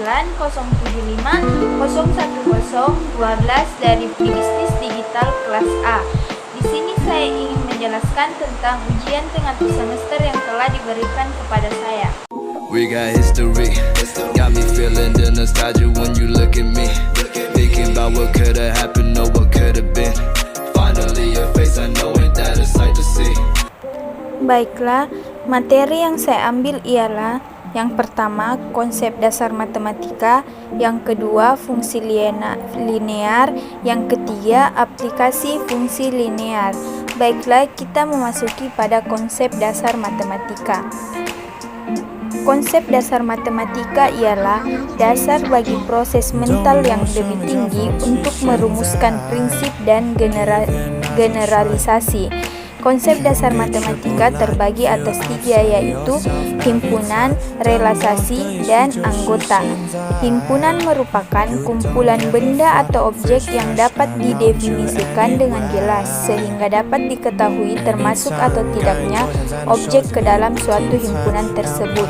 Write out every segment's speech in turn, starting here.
010 dari Bisnis Digital kelas A. Di sini saya ingin menjelaskan tentang ujian tengah semester yang telah diberikan kepada saya. We got history, got me feeling the nostalgia when you look at me, thinking about what could've happened or what could've been. Finally your face, I know ain't that a sight to see. Baiklah, materi yang saya ambil ialah yang pertama konsep dasar matematika, yang kedua fungsi linear, yang ketiga aplikasi fungsi linear. Baiklah, kita memasuki pada konsep dasar matematika. Konsep dasar matematika ialah dasar bagi proses mental yang lebih tinggi untuk merumuskan prinsip dan generalisasi. Konsep dasar matematika terbagi atas tiga, yaitu himpunan, relasasi, dan anggota. Himpunan merupakan kumpulan benda atau objek yang dapat didefinisikan dengan jelas sehingga dapat diketahui termasuk atau tidaknya objek ke dalam suatu himpunan tersebut.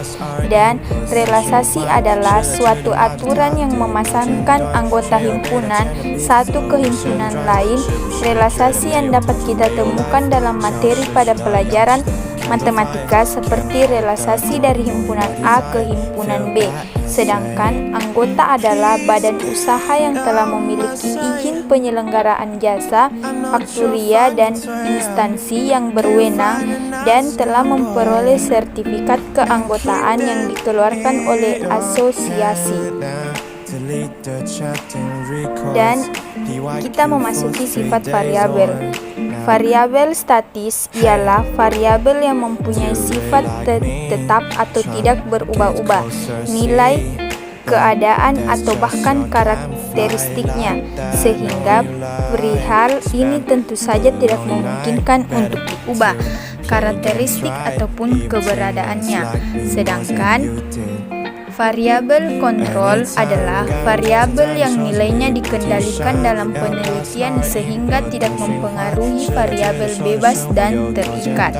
Dan relasasi adalah suatu aturan yang memasangkan anggota himpunan satu ke himpunan lain. Relasasi yang dapat kita temukan dalam materi pada pelajaran matematika seperti relasasi dari himpunan A ke himpunan B. Sedangkan anggota adalah badan usaha yang telah memiliki izin penyelenggaraan jasa, fakturia, dan instansi yang berwenang dan telah memperoleh sertifikat keanggotaan yang dikeluarkan oleh asosiasi. Dan kita memasuki sifat variabel. Variabel statis ialah variabel yang mempunyai sifat tetap atau tidak berubah-ubah, nilai, keadaan, atau bahkan karakteristiknya, sehingga perihal ini tentu saja tidak memungkinkan untuk diubah karakteristik ataupun keberadaannya. Sedangkan variabel kontrol adalah variabel yang nilainya dikendalikan dalam penelitian sehingga tidak mempengaruhi variabel bebas dan terikat.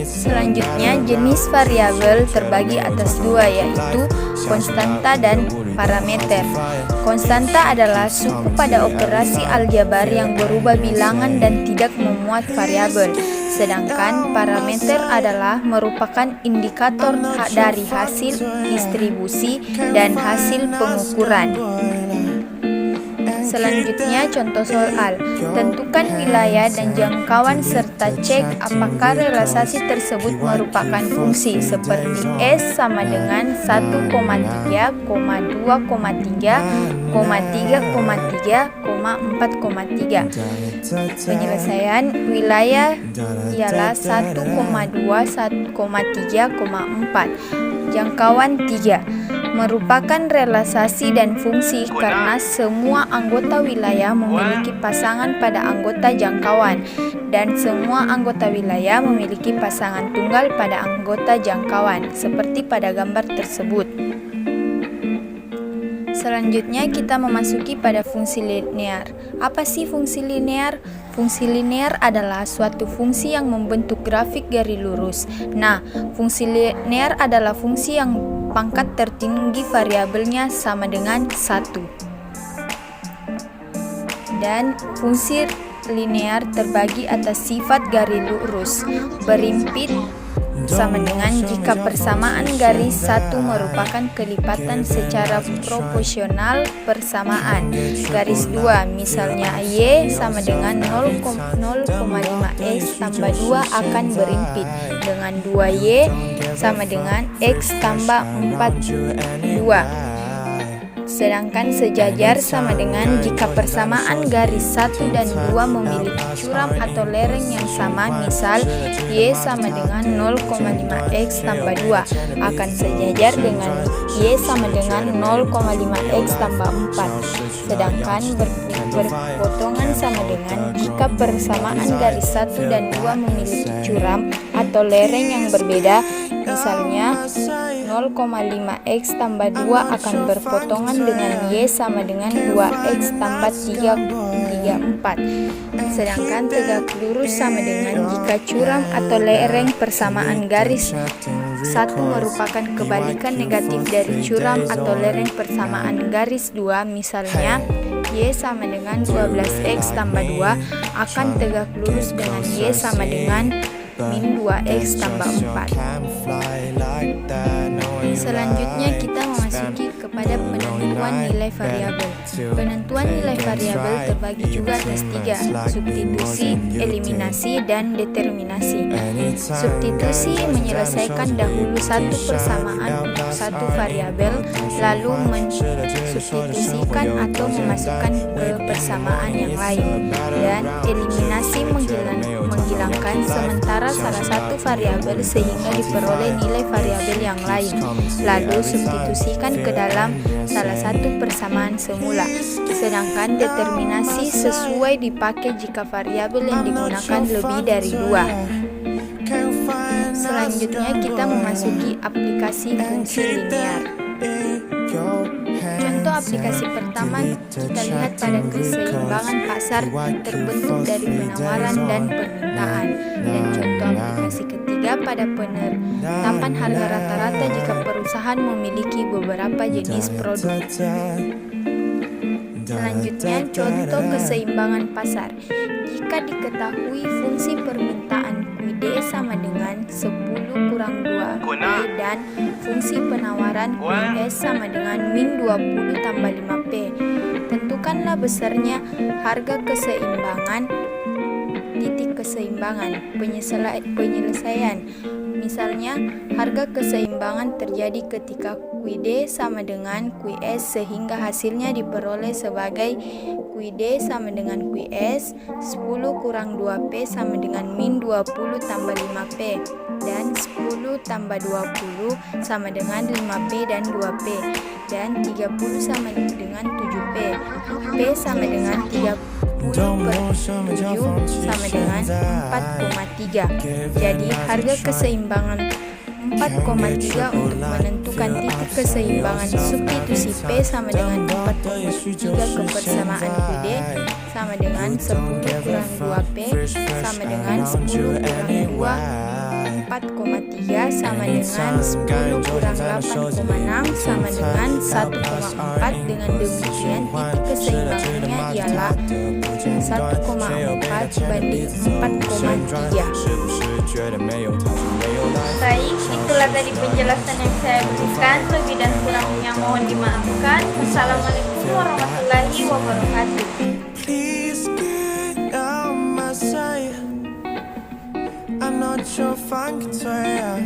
Selanjutnya, jenis variabel terbagi atas dua, yaitu konstanta dan parameter. Konstanta adalah suku pada operasi aljabar yang berubah bilangan dan tidak memuat variabel. Sedangkan parameter adalah merupakan indikator dari hasil distribusi dan hasil pengukuran. Selanjutnya, contoh soal. Tentukan wilayah dan jangkauan serta cek apakah relasasi tersebut merupakan fungsi seperti S sama dengan 1,3, 2,3, 3,3, 4,3. Penyelesaian wilayah ialah 1,2, 1,3, 4. Jangkauan 3 merupakan relasasi dan fungsi karena semua anggota wilayah memiliki pasangan pada anggota jangkauan dan semua anggota wilayah memiliki pasangan tunggal pada anggota jangkauan seperti pada gambar tersebut. Selanjutnya kita memasuki pada fungsi linear. Apa sih fungsi linear? Fungsi linear adalah suatu fungsi yang membentuk grafik garis lurus. Nah, fungsi linear adalah fungsi yang pangkat tertinggi variabelnya sama dengan 1. Dan fungsi linear terbagi atas sifat garis lurus berimpit sama dengan jika persamaan garis satu merupakan kelipatan secara proporsional persamaan garis 2, misalnya Y sama dengan 0,5X tambah 2 akan berimpit dengan 2Y sama dengan X tambah 4, 2. Sedangkan sejajar sama dengan jika persamaan garis 1 dan 2 memiliki curam atau lereng yang sama, misal Y sama dengan 0,5X tambah 2 akan sejajar dengan Y sama dengan 0,5X tambah 4. Sedangkan berpotongan sama dengan jika persamaan garis 1 dan 2 memiliki curam atau lereng yang berbeda, misalnya 0,5X tambah 2 akan berpotongan dengan Y sama dengan 2X tambah 3 34. Sedangkan tegak lurus sama dengan jika curam atau lereng persamaan garis 1 merupakan kebalikan negatif dari curam atau lereng persamaan garis 2. Misalnya Y sama dengan 12X tambah 2 akan tegak lurus dengan Y sama dengan min 2X tambah 4. Selanjutnya kita memasuki kepada penentuan nilai variabel. Penentuan nilai variabel terbagi juga atas 3, substitusi, eliminasi, dan determinasi. Substitusi menyelesaikan dahulu satu persamaan untuk satu variabel, lalu mensubstitusikan atau memasukkan ke persamaan yang lain. Dan eliminasi menghilangkan sementara salah satu variabel sehingga diperoleh nilai variabel yang lain, lalu substitusikan ke dalam salah satu persamaan semula. Sedangkan determinasi sesuai dipakai jika variabel yang digunakan lebih dari 2. Selanjutnya kita memasuki aplikasi fungsi linear. Contoh aplikasi pertama kita lihat pada keseimbangan pasar terbentuk dari penawaran dan permintaan. Dan contoh aplikasi ketiga pada penetapan harga rata-rata jika perusahaan memiliki beberapa jenis produk. Selanjutnya contoh keseimbangan pasar. Jika diketahui fungsi permintaan QD sama dengan 10 kurang 2P dan fungsi penawaran QS sama dengan min 20 tambah 5P. Tentukanlah besarnya harga keseimbangan titik keseimbangan penyelesaian. Misalnya, harga keseimbangan terjadi ketika QD sama dengan QS sehingga hasilnya diperoleh sebagai QD sama dengan QS 10 kurang 2P sama dengan min 20 tambah 5P dan 10 tambah 20 sama dengan 5P dan 2P dan 30 sama dengan 7P. P sama dengan 30 per 7 sama dengan 4,3. Jadi harga keseimbangan 4,3 untuk menentukan titik keseimbangan substitusi P sama dengan 4,3 ke persamaan QD sama dengan 10 kurang 2P sama dengan 10 kurang 2 4,3 sama dengan 10 kurang 8,6 sama dengan 1,4. Dengan demikian titik keseimbangannya ialah 1,4 banding 4,3. Baik, itulah tadi penjelasan yang saya berikan. Lebih dan kurangnya mohon dimaafkan. Wassalamualaikum warahmatullahi wabarakatuh. Please get out my sight. I'm not your fun guitar.